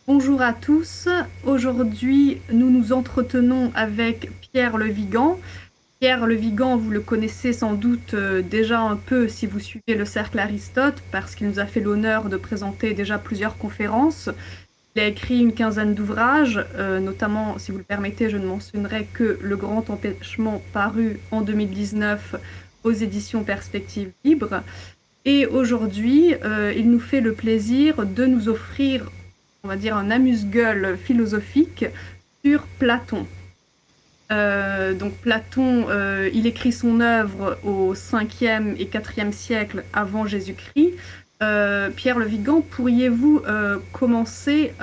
Bonjour à tous. Aujourd'hui, nous nous entretenons avec Pierre Le Vigan. Pierre Le Vigan, vous le connaissez sans doute déjà un peu si vous suivez le Cercle Aristote, parce qu'il nous a fait l'honneur de présenter déjà plusieurs conférences. Il a écrit une quinzaine d'ouvrages, notamment, si vous le permettez, je ne mentionnerai que Le Grand Empêchement paru en 2019 aux éditions Perspectives Libres. Et aujourd'hui, il nous fait le plaisir de nous offrir, on va dire, un amuse-gueule philosophique sur Platon. Donc Platon, il écrit son œuvre au 5e et 4e siècle avant Jésus-Christ. Pierre Le Vigan, pourriez-vous commencer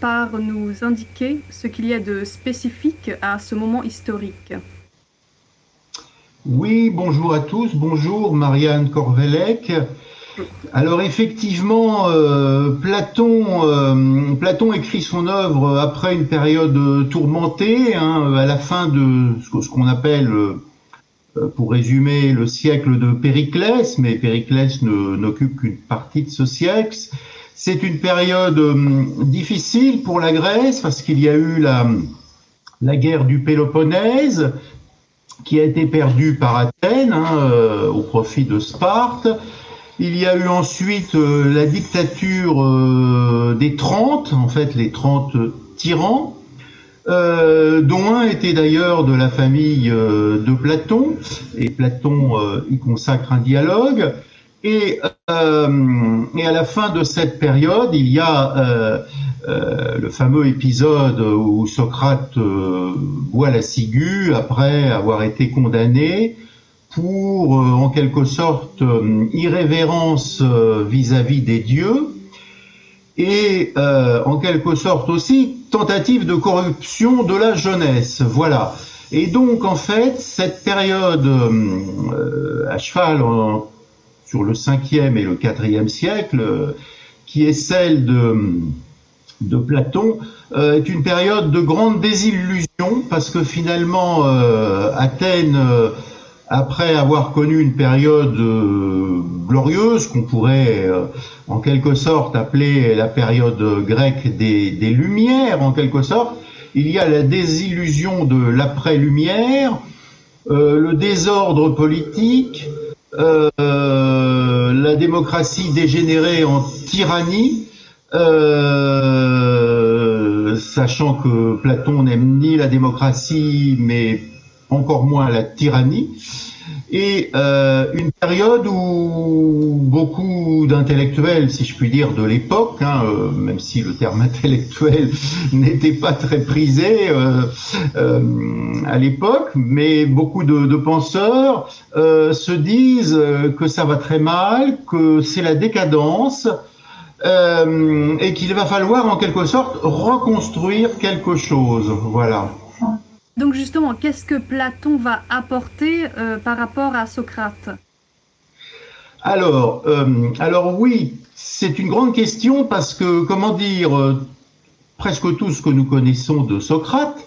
par nous indiquer ce qu'il y a de spécifique à ce moment historique? Oui, bonjour à tous, bonjour Marianne Corvellec. Alors effectivement, Platon écrit son œuvre après une période tourmentée, à la fin de ce qu'on appelle, pour résumer, le siècle de Périclès, mais Périclès n'occupe qu'une partie de ce siècle. C'est une période difficile pour la Grèce parce qu'il y a eu la guerre du Péloponnèse, qui a été perdue par Athènes au profit de Sparte. Il y a eu ensuite la dictature des 30, en fait les 30 tyrans, dont un était d'ailleurs de la famille de Platon, et Platon y consacre un dialogue. Et à la fin de cette période, il y a le fameux épisode où Socrate boit la ciguë après avoir été condamné pour, en quelque sorte, irrévérence vis-à-vis des dieux et, en quelque sorte aussi, tentative de corruption de la jeunesse. Voilà. Et donc, en fait, cette période à cheval sur le 5e et le 4e siècle, qui est celle de Platon, est une période de grande désillusion parce que finalement, Athènes, après avoir connu une période glorieuse qu'on pourrait en quelque sorte appeler la période grecque des Lumières, en quelque sorte, il y a la désillusion de l'après-Lumière, le désordre politique, la démocratie dégénérée en tyrannie, sachant que Platon n'aime ni la démocratie, mais encore moins la tyrannie, et une période où beaucoup d'intellectuels, si je puis dire, de l'époque, même si le terme intellectuel n'était pas très prisé à l'époque, mais beaucoup de penseurs se disent que ça va très mal, que c'est la décadence, et qu'il va falloir en quelque sorte reconstruire quelque chose. Voilà. Donc justement, qu'est-ce que Platon va apporter par rapport à Socrate? Alors oui, c'est une grande question parce que, comment dire, presque tout ce que nous connaissons de Socrate,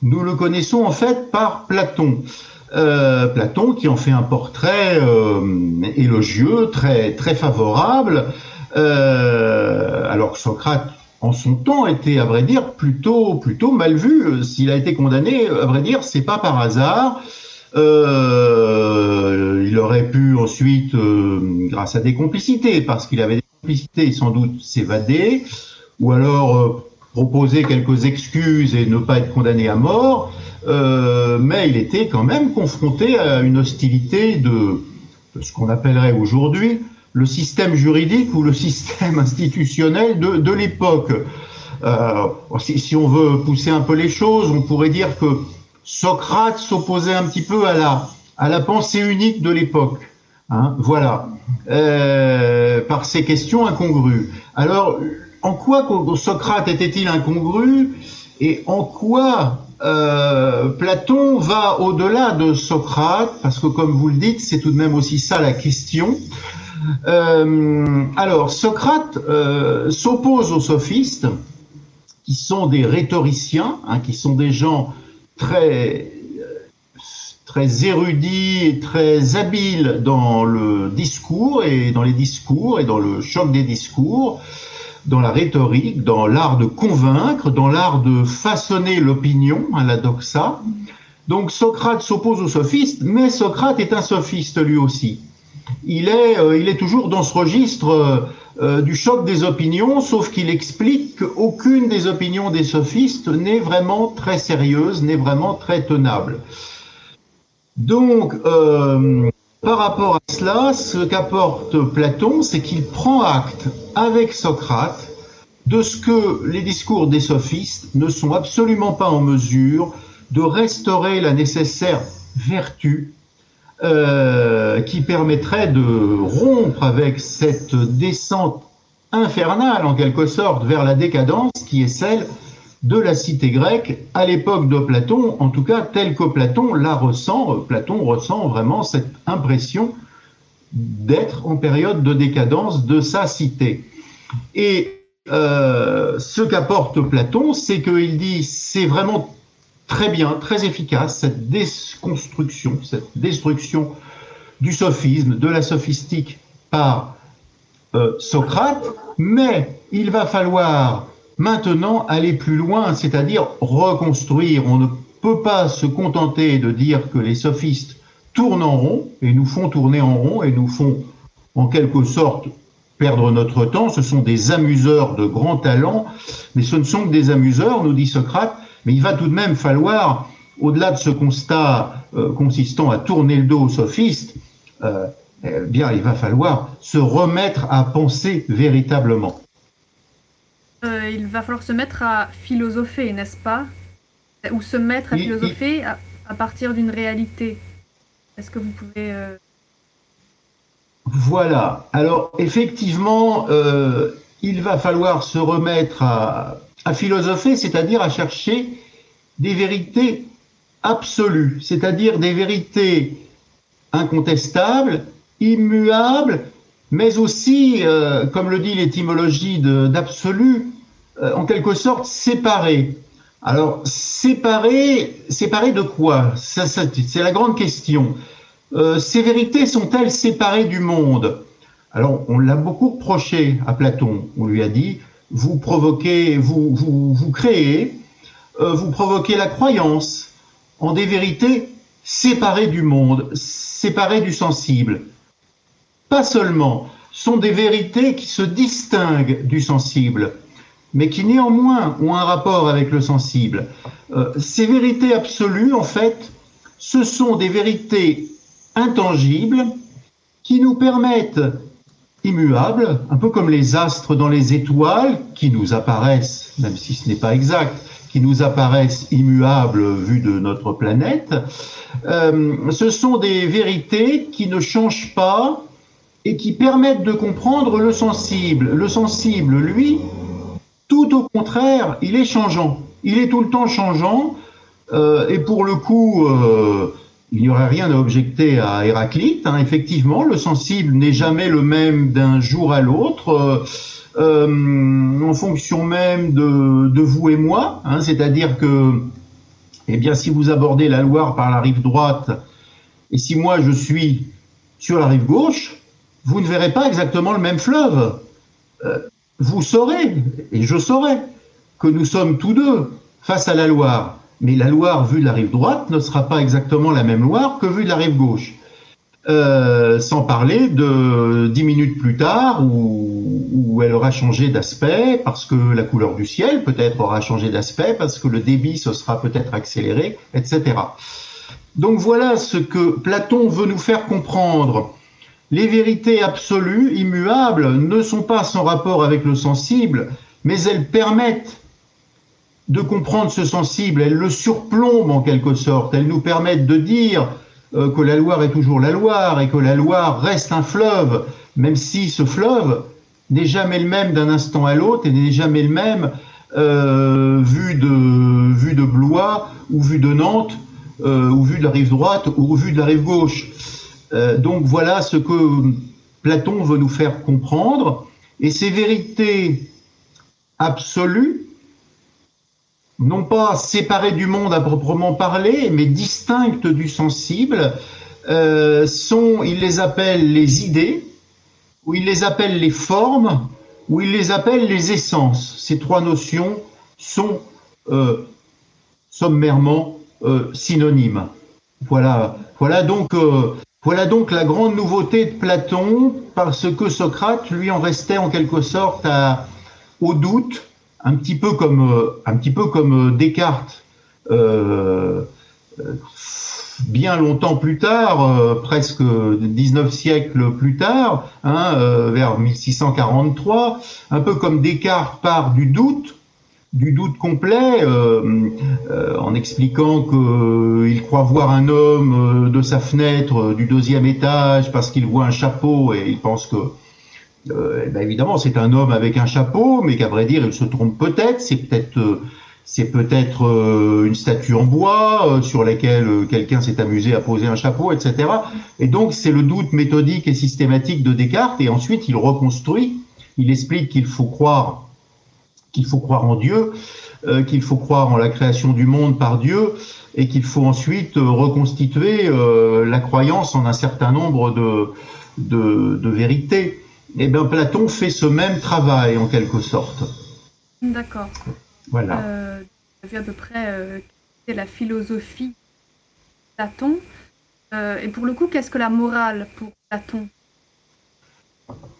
nous le connaissons en fait par Platon. Platon qui en fait un portrait élogieux, très, très favorable, alors que Socrate, en son temps, était, à vrai dire, plutôt mal vu. S'il a été condamné, à vrai dire, c'est pas par hasard. Il aurait pu ensuite, grâce à des complicités, parce qu'il avait des complicités, sans doute s'évader, ou alors proposer quelques excuses et ne pas être condamné à mort, mais il était quand même confronté à une hostilité de ce qu'on appellerait aujourd'hui le système juridique ou le système institutionnel de l'époque. Si on veut pousser un peu les choses, on pourrait dire que Socrate s'opposait un petit peu à la pensée unique de l'époque. Voilà. Par ces questions incongrues. Alors, en quoi Socrate était-il incongru et en quoi Platon va au-delà de Socrate, parce que comme vous le dites, c'est tout de même aussi ça la question. Alors, Socrate s'oppose aux sophistes, qui sont des rhétoriciens, qui sont des gens très érudits et très habiles dans le discours et dans les discours et dans le choc des discours. dans la rhétorique, dans l'art de convaincre, dans l'art de façonner l'opinion, la doxa. Donc Socrate s'oppose aux sophistes, mais Socrate est un sophiste lui aussi. Il est toujours dans ce registre du choc des opinions, sauf qu'il explique qu'aucune des opinions des sophistes n'est vraiment très sérieuse, n'est vraiment très tenable. Donc, par rapport à cela, ce qu'apporte Platon, c'est qu'il prend acte avec Socrate de ce que les discours des sophistes ne sont absolument pas en mesure de restaurer la nécessaire vertu qui permettrait de rompre avec cette descente infernale, en quelque sorte, vers la décadence qui est celle de la cité grecque à l'époque de Platon, en tout cas telle que Platon la ressent. Platon ressent vraiment cette impression d'être en période de décadence de sa cité. Et ce qu'apporte Platon, c'est qu'il dit c'est vraiment très bien, très efficace, cette déconstruction, cette destruction du sophisme, de la sophistique par Socrate, mais il va falloir maintenant aller plus loin, c'est-à-dire reconstruire. On ne peut pas se contenter de dire que les sophistes tournent en rond, et nous font tourner en rond, et nous font en quelque sorte perdre notre temps. Ce sont des amuseurs de grand talent, mais ce ne sont que des amuseurs, nous dit Socrate. Mais il va tout de même falloir, au-delà de ce constat consistant à tourner le dos aux sophistes, bien, il va falloir se remettre à penser véritablement. Il va falloir se mettre à philosopher, n'est-ce pas? Ou se mettre à philosopher à partir d'une réalité. Est-ce que vous pouvez... Voilà. Alors, effectivement, il va falloir se remettre à philosopher, c'est-à-dire à chercher des vérités absolues, c'est-à-dire des vérités incontestables, immuables, mais aussi, comme le dit l'étymologie d'absolu, en quelque sorte séparées. Alors, séparées de quoi? C'est la grande question. Ces vérités sont-elles séparées du monde? Alors, on l'a beaucoup reproché à Platon. On lui a dit, vous provoquez, vous créez, vous provoquez la croyance en des vérités séparées du monde, séparées du sensible. Pas seulement, sont des vérités qui se distinguent du sensible, mais qui néanmoins ont un rapport avec le sensible. Ces vérités absolues, en fait, ce sont des vérités intangibles qui nous permettent, immuables, un peu comme les astres dans les étoiles, qui nous apparaissent, même si ce n'est pas exact, qui nous apparaissent immuables vu de notre planète. Ce sont des vérités qui ne changent pas et qui permettent de comprendre le sensible. Le sensible, lui, tout au contraire, il est changeant. Il est tout le temps changeant. Et pour le coup, il n'y aurait rien à objecter à Héraclite. Effectivement, le sensible n'est jamais le même d'un jour à l'autre, en fonction même de vous et moi. C'est-à-dire que, eh bien, si vous abordez la Loire par la rive droite, et si moi je suis sur la rive gauche, vous ne verrez pas exactement le même fleuve. Vous saurez, et je saurai, que nous sommes tous deux face à la Loire. Mais la Loire vue de la rive droite ne sera pas exactement la même Loire que vue de la rive gauche. Sans parler de 10 minutes plus tard où elle aura changé d'aspect parce que la couleur du ciel peut-être aura changé d'aspect, parce que le débit se sera peut-être accéléré, etc. Donc voilà ce que Platon veut nous faire comprendre. Les vérités absolues, immuables, ne sont pas sans rapport avec le sensible, mais elles permettent de comprendre ce sensible, elles le surplombent en quelque sorte, elles nous permettent de dire que la Loire est toujours la Loire et que la Loire reste un fleuve, même si ce fleuve n'est jamais le même d'un instant à l'autre et n'est jamais le même vu de Blois ou vu de Nantes ou vu de la rive droite ou vu de la rive gauche. Donc voilà ce que Platon veut nous faire comprendre, et ces vérités absolues, non pas séparées du monde à proprement parler, mais distinctes du sensible, il les appelle les idées, ou il les appelle les formes, où il les appelle les essences. Ces trois notions sont sommairement synonymes. Voilà donc la grande nouveauté de Platon, parce que Socrate, lui, en restait en quelque sorte au doute, un petit peu comme Descartes, bien longtemps plus tard, presque 19 siècles plus tard, vers 1643, un peu comme Descartes part du doute complet, en expliquant qu'il croit voir un homme de sa fenêtre du 2e étage parce qu'il voit un chapeau et il pense que, évidemment, c'est un homme avec un chapeau, mais qu'à vrai dire, il se trompe peut-être. C'est peut-être une statue en bois sur laquelle quelqu'un s'est amusé à poser un chapeau, etc. Et donc, c'est le doute méthodique et systématique de Descartes. Et ensuite, il reconstruit. Il explique qu'il faut croire en Dieu, qu'il faut croire en la création du monde par Dieu, et qu'il faut ensuite reconstituer la croyance en un certain nombre de vérités. Eh bien, Platon fait ce même travail, en quelque sorte. D'accord. Voilà. J'ai vu à peu près c'est la philosophie de Platon. Et pour le coup, qu'est-ce que la morale pour Platon?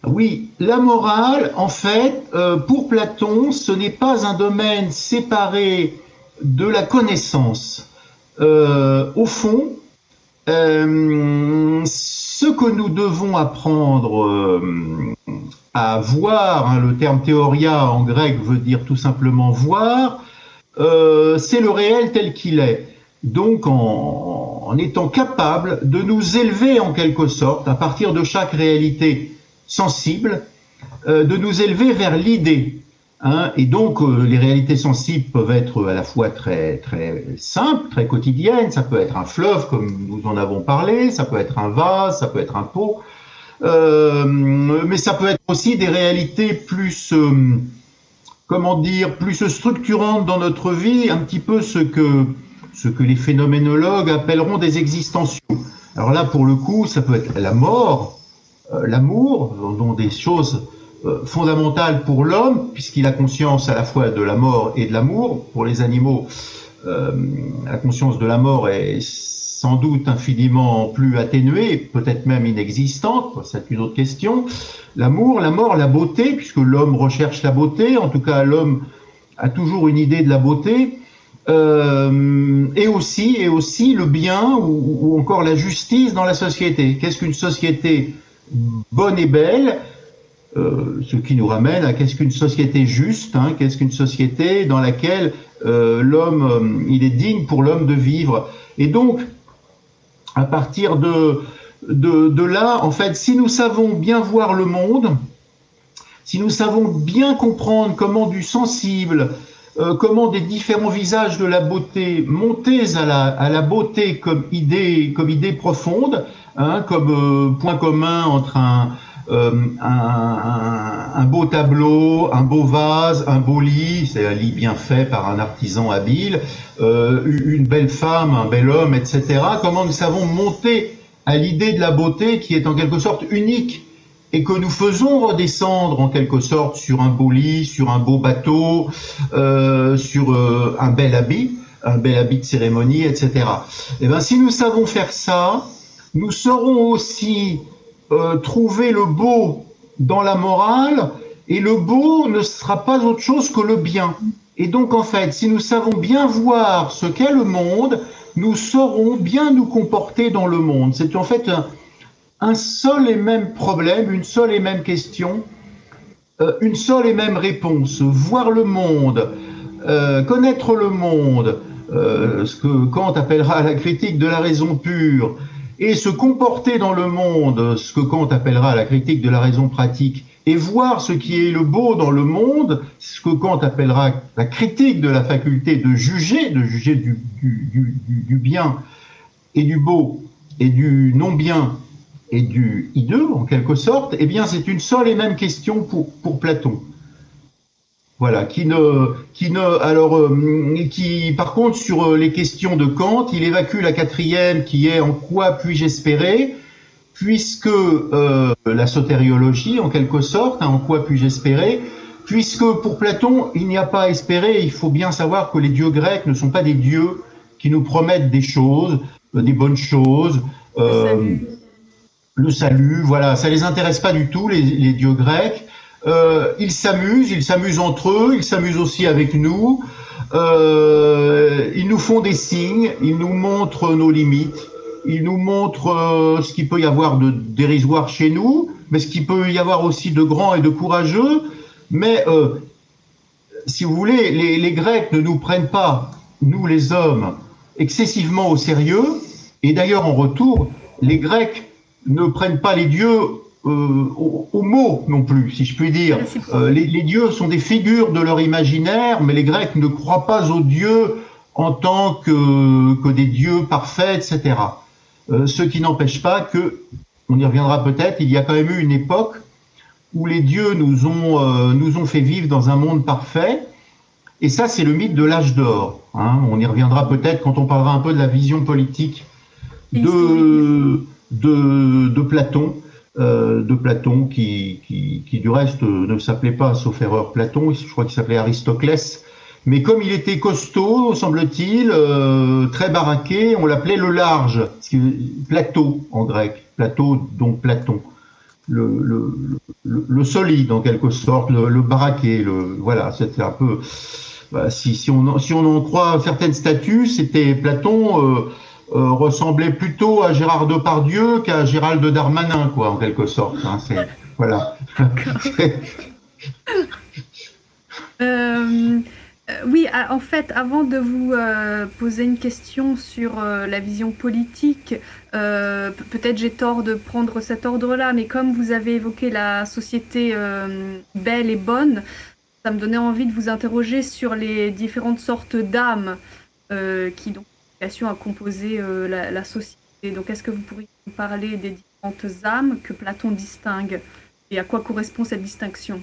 Oui, la morale, en fait, pour Platon, ce n'est pas un domaine séparé de la connaissance. Au fond, ce que nous devons apprendre à voir, le terme théoria en grec veut dire tout simplement voir, c'est le réel tel qu'il est. Donc en étant capable de nous élever en quelque sorte, à partir de chaque réalité sensible, de nous élever vers l'idée. Et donc les réalités sensibles peuvent être à la fois très, très simples, très quotidiennes, ça peut être un fleuve comme nous en avons parlé, ça peut être un vase, ça peut être un pot, mais ça peut être aussi des réalités plus, plus structurantes dans notre vie, un petit peu ce que les phénoménologues appelleront des existentiaux. Alors là, pour le coup, ça peut être la mort, l'amour, dont des choses fondamentales pour l'homme, puisqu'il a conscience à la fois de la mort et de l'amour. Pour les animaux, la conscience de la mort est sans doute infiniment plus atténuée, peut-être même inexistante, c'est une autre question. L'amour, la mort, la beauté, puisque l'homme recherche la beauté, en tout cas l'homme a toujours une idée de la beauté, et aussi le bien ou encore la justice dans la société. Qu'est-ce qu'une société bonne et belle, ce qui nous ramène à qu'est-ce qu'une société juste, qu'est-ce qu'une société dans laquelle l'homme, il est digne pour l'homme de vivre. Et donc, à partir de là, en fait, si nous savons bien voir le monde, si nous savons bien comprendre comment du sensible, comment des différents visages de la beauté montés à la beauté comme idée profonde, comme point commun entre un beau tableau, un beau vase, un beau lit, c'est un lit bien fait par un artisan habile, une belle femme, un bel homme, etc. Comment nous savons monter à l'idée de la beauté qui est en quelque sorte unique et que nous faisons redescendre en quelque sorte sur un beau lit, sur un beau bateau, sur un bel habit de cérémonie, etc. Et bien, si nous savons faire ça, nous saurons aussi trouver le beau dans la morale, et le beau ne sera pas autre chose que le bien. Et donc, en fait, si nous savons bien voir ce qu'est le monde, nous saurons bien nous comporter dans le monde. C'est en fait un seul et même problème, une seule et même question, une seule et même réponse. Voir le monde, connaître le monde, ce que Kant appellera la critique de la raison pure, et se comporter dans le monde, ce que Kant appellera la critique de la raison pratique, et voir ce qui est le beau dans le monde, ce que Kant appellera la critique de la faculté de juger du bien et du beau, et du non-bien, et du hideux, en quelque sorte, eh bien, c'est une seule et même question pour Platon. Voilà, qui, par contre, sur les questions de Kant, il évacue la quatrième, qui est en quoi puis-je espérer, puisque la sotériologie, en quelque sorte, hein, en quoi puis-je espérer, puisque pour Platon, il n'y a pas à espérer, il faut bien savoir que les dieux grecs ne sont pas des dieux qui nous promettent des choses, des bonnes choses, le salut, voilà, ça les intéresse pas du tout, les dieux grecs. Ils s'amusent entre eux, ils s'amusent aussi avec nous, ils nous font des signes, ils nous montrent nos limites, ils nous montrent ce qu'il peut y avoir de dérisoire chez nous, mais ce qu'il peut y avoir aussi de grand et de courageux. Mais si vous voulez, les Grecs ne nous prennent pas, nous les hommes, excessivement au sérieux, et d'ailleurs en retour, les Grecs ne prennent pas les dieux au mot non plus, si je puis dire. Les dieux sont des figures de leur imaginaire, mais les Grecs ne croient pas aux dieux en tant que des dieux parfaits, etc. Ce qui n'empêche pas que, on y reviendra peut-être, il y a quand même eu une époque où les dieux nous ont fait vivre dans un monde parfait, et ça c'est le mythe de l'âge d'or. Hein. On y reviendra peut-être quand on parlera un peu de la vision politique de Platon, qui du reste ne s'appelait pas, sauf erreur, Platon, je crois qu'il s'appelait Aristoclès, mais comme il était costaud, semble-t-il, très baraqué, on l'appelait le large, Plato en grec, Plato donc Platon, le solide en quelque sorte, le baraqué, voilà, c'était un peu, si on en croit certaines statues, c'était Platon. Ressemblait plutôt à Gérard Depardieu qu'à Gérald Darmanin, quoi, en quelque sorte. Hein, voilà. Oui, en fait, avant de vous poser une question sur la vision politique, peut-être j'ai tort de prendre cet ordre-là, mais comme vous avez évoqué la société belle et bonne, ça me donnait envie de vous interroger sur les différentes sortes d'âmes qui donc à composer la société. Donc, est-ce que vous pourriez nous parler des différentes âmes que Platon distingue et à quoi correspond cette distinction?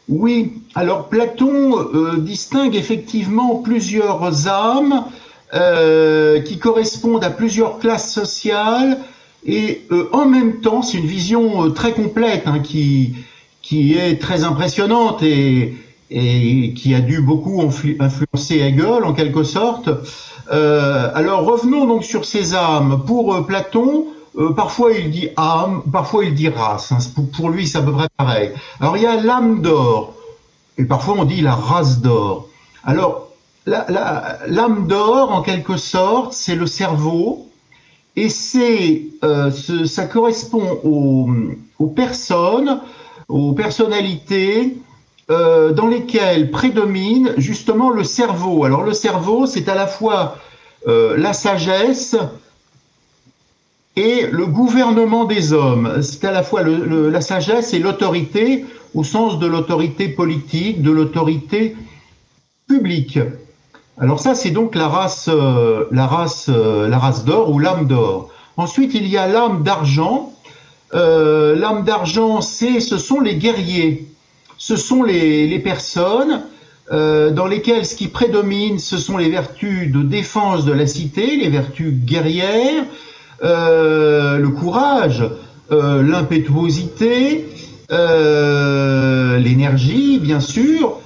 Oui, alors Platon distingue effectivement plusieurs âmes qui correspondent à plusieurs classes sociales et en même temps, c'est une vision très complète hein, qui est très impressionnante et qui a dû beaucoup influencer Hegel en quelque sorte. Alors revenons donc sur ces âmes. Pour Platon, parfois il dit âme, parfois il dit race. Hein. Pour lui, c'est à peu près pareil. Alors il y a l'âme d'or, et parfois on dit la race d'or. Alors l'âme d'or, en quelque sorte, c'est le cerveau, et ça correspond aux personnes, aux personnalités dans lesquels prédomine justement le cerveau. Alors le cerveau, c'est à la fois la sagesse et le gouvernement des hommes. C'est à la fois la sagesse et l'autorité, au sens de l'autorité politique, de l'autorité publique. Alors ça, c'est donc la race d'or ou l'âme d'or. Ensuite, il y a l'âme d'argent. L'âme d'argent, ce sont les guerriers. Ce sont les personnes dans lesquelles ce qui prédomine, ce sont les vertus de défense de la cité, les vertus guerrières, le courage, l'impétuosité, l'énergie, bien sûr,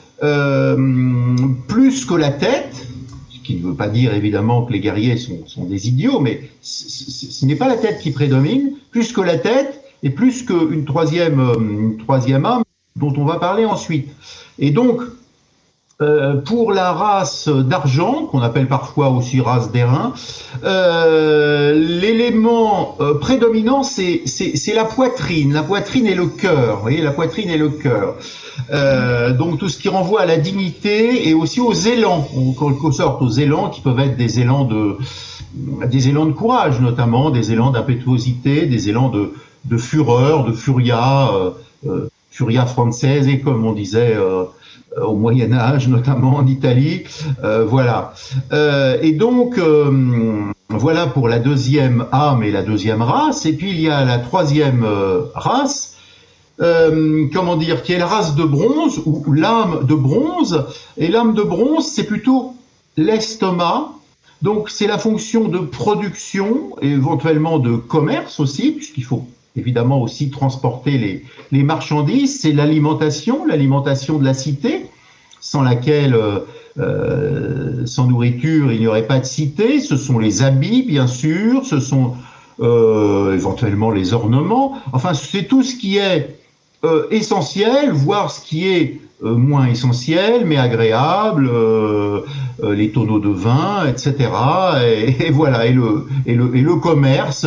plus que la tête, ce qui ne veut pas dire évidemment que les guerriers sont des idiots, mais ce n'est pas la tête qui prédomine, plus que la tête et plus qu'une troisième âme, dont on va parler ensuite. Et donc, pour la race d'argent, qu'on appelle parfois aussi race d'airain, l'élément prédominant, c'est la poitrine. La poitrine et le cœur. Vous voyez, la poitrine et le cœur. Donc, tout ce qui renvoie à la dignité et aussi aux élans, en quelque sorte, aux élans qui peuvent être des élans de courage, notamment, des élans d'impétuosité, des élans de fureur, de furia, furia française, et comme on disait au Moyen-Âge, notamment en Italie, voilà. Et donc, voilà pour la deuxième âme et la deuxième race. Et puis il y a la troisième race, comment dire, qui est la race de bronze, ou l'âme de bronze. Et l'âme de bronze, c'est plutôt l'estomac, Donc c'est la fonction de production, et éventuellement de commerce aussi, puisqu'il faut évidemment aussi transporter les marchandises. C'est l'alimentation de la cité, sans laquelle, sans nourriture, il n'y aurait pas de cité. Ce sont les habits, bien sûr, ce sont éventuellement les ornements. Enfin, c'est tout ce qui est essentiel, voire ce qui est moins essentiel, mais agréable, les tonneaux de vin, etc. Et voilà, et le commerce,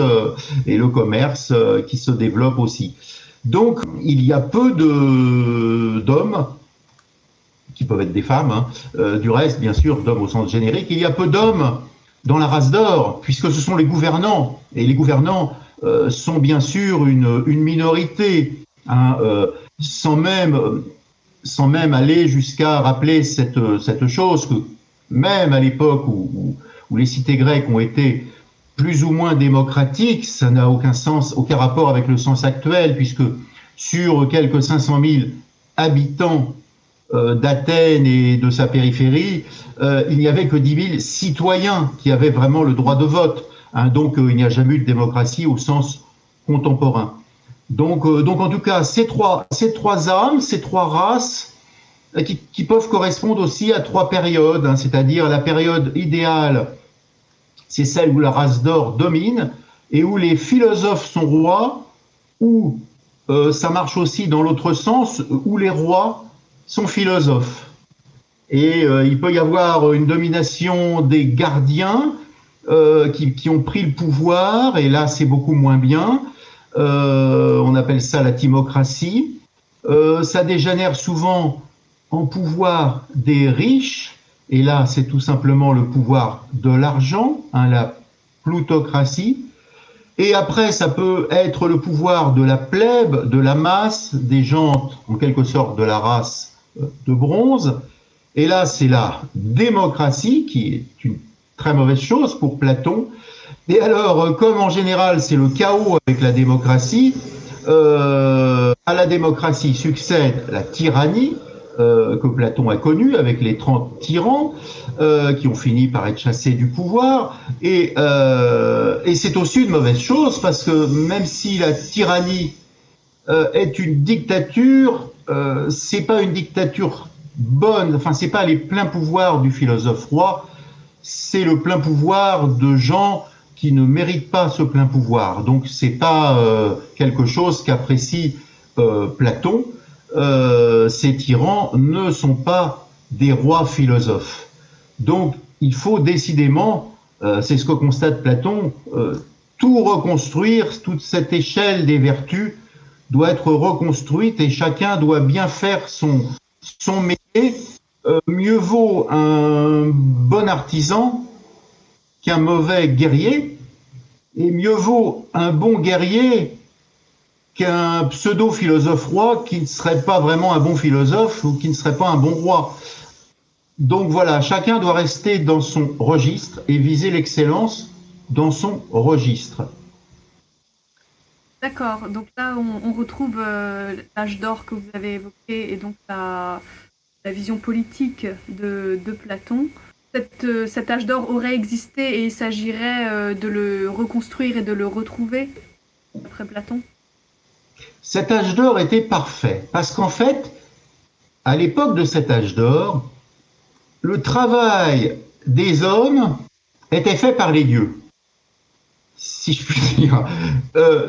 qui se développe aussi. Donc, il y a peu d'hommes, qui peuvent être des femmes, hein, du reste, bien sûr, d'hommes au sens générique, il y a peu d'hommes dans la race d'or, puisque ce sont les gouvernants, et les gouvernants sont bien sûr une minorité, hein, sans même aller jusqu'à rappeler cette chose que même à l'époque où les cités grecques ont été plus ou moins démocratiques, ça n'a aucun sens, aucun rapport avec le sens actuel, puisque sur quelques 500 000 habitants d'Athènes et de sa périphérie, il n'y avait que 10 000 citoyens qui avaient vraiment le droit de vote. Hein, donc il n'y a jamais eu de démocratie au sens contemporain. Donc en tout cas, ces trois âmes, ces trois races, qui peuvent correspondre aussi à trois périodes, hein, c'est-à-dire la période idéale, c'est celle où la race d'or domine et où les philosophes sont rois, ou ça marche aussi dans l'autre sens, où les rois sont philosophes. Et il peut y avoir une domination des gardiens qui ont pris le pouvoir, et là c'est beaucoup moins bien. On appelle ça la timocratie. Ça dégénère souvent en pouvoir des riches, et là c'est tout simplement le pouvoir de l'argent, hein, la plutocratie. Et après ça peut être le pouvoir de la plèbe, de la masse, des gens en quelque sorte de la race de bronze. Et là c'est la démocratie, qui est une très mauvaise chose pour Platon. Et alors, comme en général c'est le chaos avec la démocratie, à la démocratie succède la tyrannie, que Platon a connue avec les 30 tyrans, qui ont fini par être chassés du pouvoir. Et c'est aussi une mauvaise chose, parce que même si la tyrannie est une dictature, c'est pas une dictature bonne, enfin c'est pas les pleins pouvoirs du philosophe roi, c'est le plein pouvoir de gens qui ne méritent pas ce plein pouvoir. Donc c'est pas quelque chose qu'apprécie Platon. Ces tyrans ne sont pas des rois philosophes. Donc il faut décidément, c'est ce que constate Platon, tout reconstruire, toute cette échelle des vertus doit être reconstruite, et chacun doit bien faire son métier. Mieux vaut un bon artisan qu'un mauvais guerrier, et mieux vaut un bon guerrier qu'un pseudo-philosophe roi qui ne serait pas vraiment un bon philosophe ou qui ne serait pas un bon roi. Donc voilà, chacun doit rester dans son registre et viser l'excellence dans son registre. D'accord, donc là on retrouve l'âge d'or que vous avez évoqué, et donc la vision politique de Platon. Cet âge d'or aurait existé et il s'agirait de le reconstruire et de le retrouver après Platon? Cet âge d'or était parfait, parce qu'en fait, à l'époque de cet âge d'or, le travail des hommes était fait par les dieux, si je puis dire.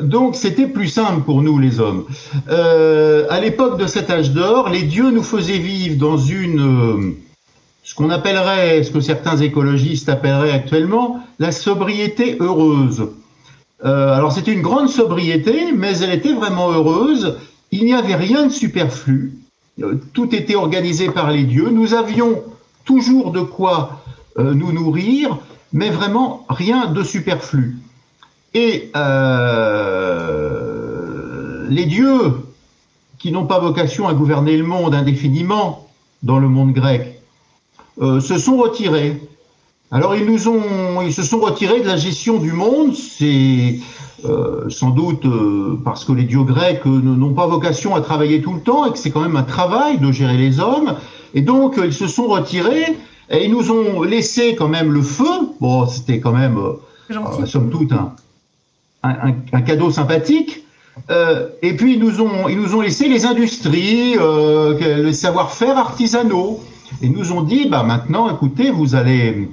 Donc c'était plus simple pour nous les hommes. À l'époque de cet âge d'or, les dieux nous faisaient vivre dans ce qu'on appellerait, ce que certains écologistes appelleraient actuellement, la sobriété heureuse. Alors c'était une grande sobriété, mais elle était vraiment heureuse. Il n'y avait rien de superflu. Tout était organisé par les dieux. Nous avions toujours de quoi nous nourrir, mais vraiment rien de superflu. Et les dieux, qui n'ont pas vocation à gouverner le monde indéfiniment dans le monde grec, se sont retirés. Alors ils se sont retirés de la gestion du monde. C'est sans doute parce que les dieux grecs n'ont pas vocation à travailler tout le temps, et que c'est quand même un travail de gérer les hommes. Et donc ils se sont retirés, Et ils nous ont laissé quand même le feu. Bon, c'était quand même, somme toute, un cadeau sympathique. Et puis ils nous ont laissé les industries, le savoir-faire artisanaux. Et ils nous ont dit, bah maintenant, écoutez, vous allez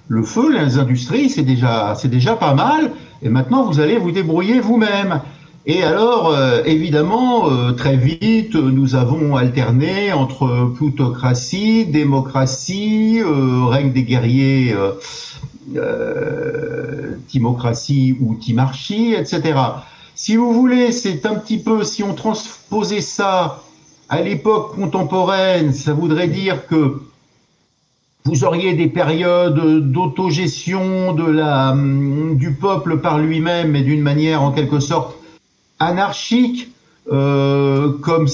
le feu, les industries, c'est déjà pas mal. Et maintenant, vous allez vous débrouiller vous-même. Et alors, évidemment, très vite, nous avons alterné entre plutocratie, démocratie, règne des guerriers, timocratie ou timarchie, etc. Si vous voulez, c'est un petit peu, si on transposait ça à l'époque contemporaine, ça voudrait dire que vous auriez des périodes d'autogestion du peuple par lui-même, mais d'une manière en quelque sorte anarchique, comme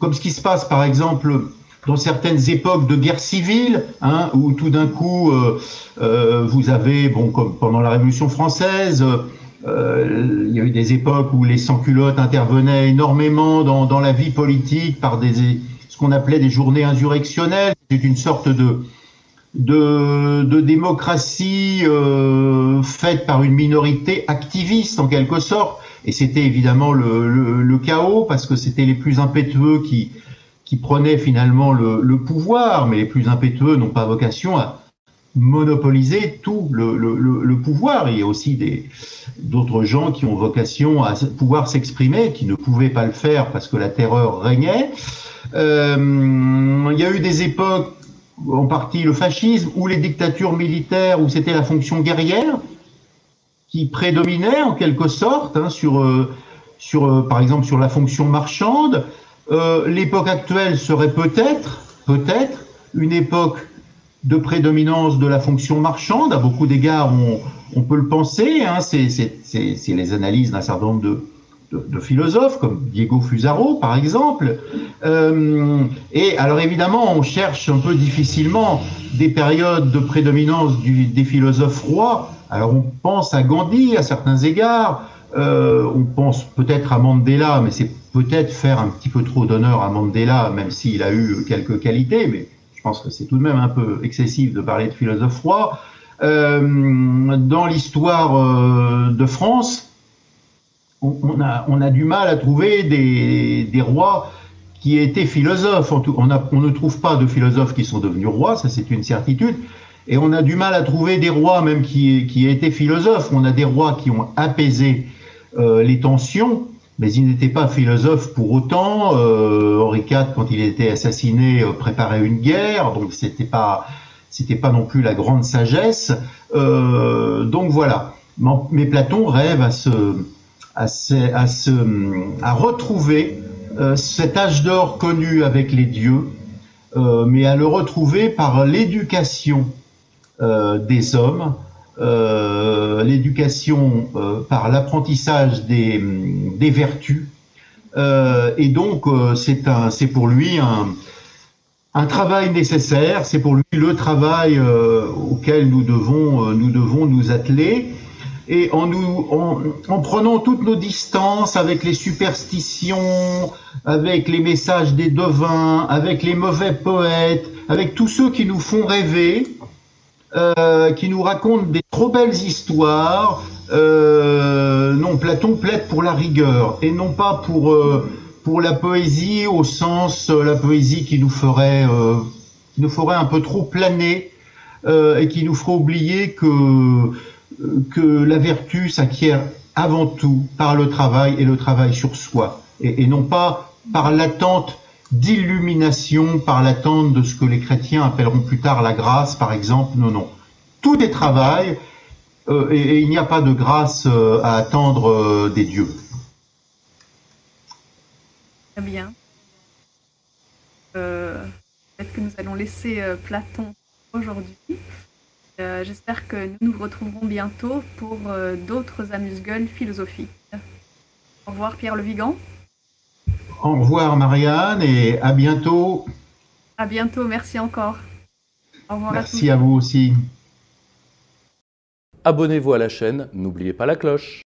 comme ce qui se passe par exemple dans certaines époques de guerre civile, où tout d'un coup vous avez, bon, comme pendant la Révolution française, il y a eu des époques où les sans-culottes intervenaient énormément dans la vie politique par ce qu'on appelait des journées insurrectionnelles. C'est une sorte de démocratie faite par une minorité activiste en quelque sorte. Et c'était évidemment le chaos, parce que c'était les plus impétueux qui prenaient finalement le pouvoir, mais les plus impétueux n'ont pas vocation à monopoliser tout le pouvoir. Il y a aussi d'autres gens qui ont vocation à pouvoir s'exprimer, qui ne pouvaient pas le faire parce que la terreur régnait. Il y a eu des époques, en partie le fascisme, ou les dictatures militaires, où c'était la fonction guerrière qui prédominait en quelque sorte, par exemple sur la fonction marchande. L'époque actuelle serait peut-être une époque de prédominance de la fonction marchande. À beaucoup d'égards, on peut le penser. C'est les analyses d'un certain nombre de philosophes, comme Diego Fusaro, par exemple. Et alors évidemment, on cherche un peu difficilement des périodes de prédominance des philosophes rois. Alors on pense à Gandhi à certains égards, on pense peut-être à Mandela, mais c'est peut-être faire un petit peu trop d'honneur à Mandela, même s'il a eu quelques qualités, mais je pense que c'est tout de même un peu excessif de parler de philosophe roi. Dans l'histoire de France, on a du mal à trouver des rois qui étaient philosophes. On ne trouve pas de philosophes qui sont devenus rois, ça c'est une certitude. Et on a du mal à trouver des rois même qui étaient philosophes. On a des rois qui ont apaisé les tensions, mais ils n'étaient pas philosophes pour autant. Henri IV, quand il était assassiné, préparait une guerre, donc c'était pas non plus la grande sagesse. Donc voilà. Mais Platon rêve à retrouver cet âge d'or connu avec les dieux, mais à le retrouver par l'éducation des hommes, l'éducation par l'apprentissage des vertus, et donc c'est pour lui un travail nécessaire, c'est pour lui le travail auquel nous devons nous atteler. Et en prenant toutes nos distances avec les superstitions, avec les messages des devins, avec les mauvais poètes, avec tous ceux qui nous font rêver, qui nous racontent des trop belles histoires. Non, Platon plaide pour la rigueur et non pas pour la poésie au sens la poésie qui nous ferait un peu trop planer et qui nous ferait oublier que la vertu s'acquiert avant tout par le travail et le travail sur soi, et non pas par l'attente d'illumination, par l'attente de ce que les chrétiens appelleront plus tard la grâce, par exemple. Non. Tout est travail, et il n'y a pas de grâce à attendre des dieux. Très bien. Peut-être que nous allons laisser Platon aujourd'hui. J'espère que nous nous retrouverons bientôt pour d'autres amuse-gueules philosophiques. Au revoir Pierre Le Vigan. Au revoir Marianne, et à bientôt. À bientôt, merci encore. Au revoir. Merci à vous aussi. Abonnez-vous à la chaîne, n'oubliez pas la cloche.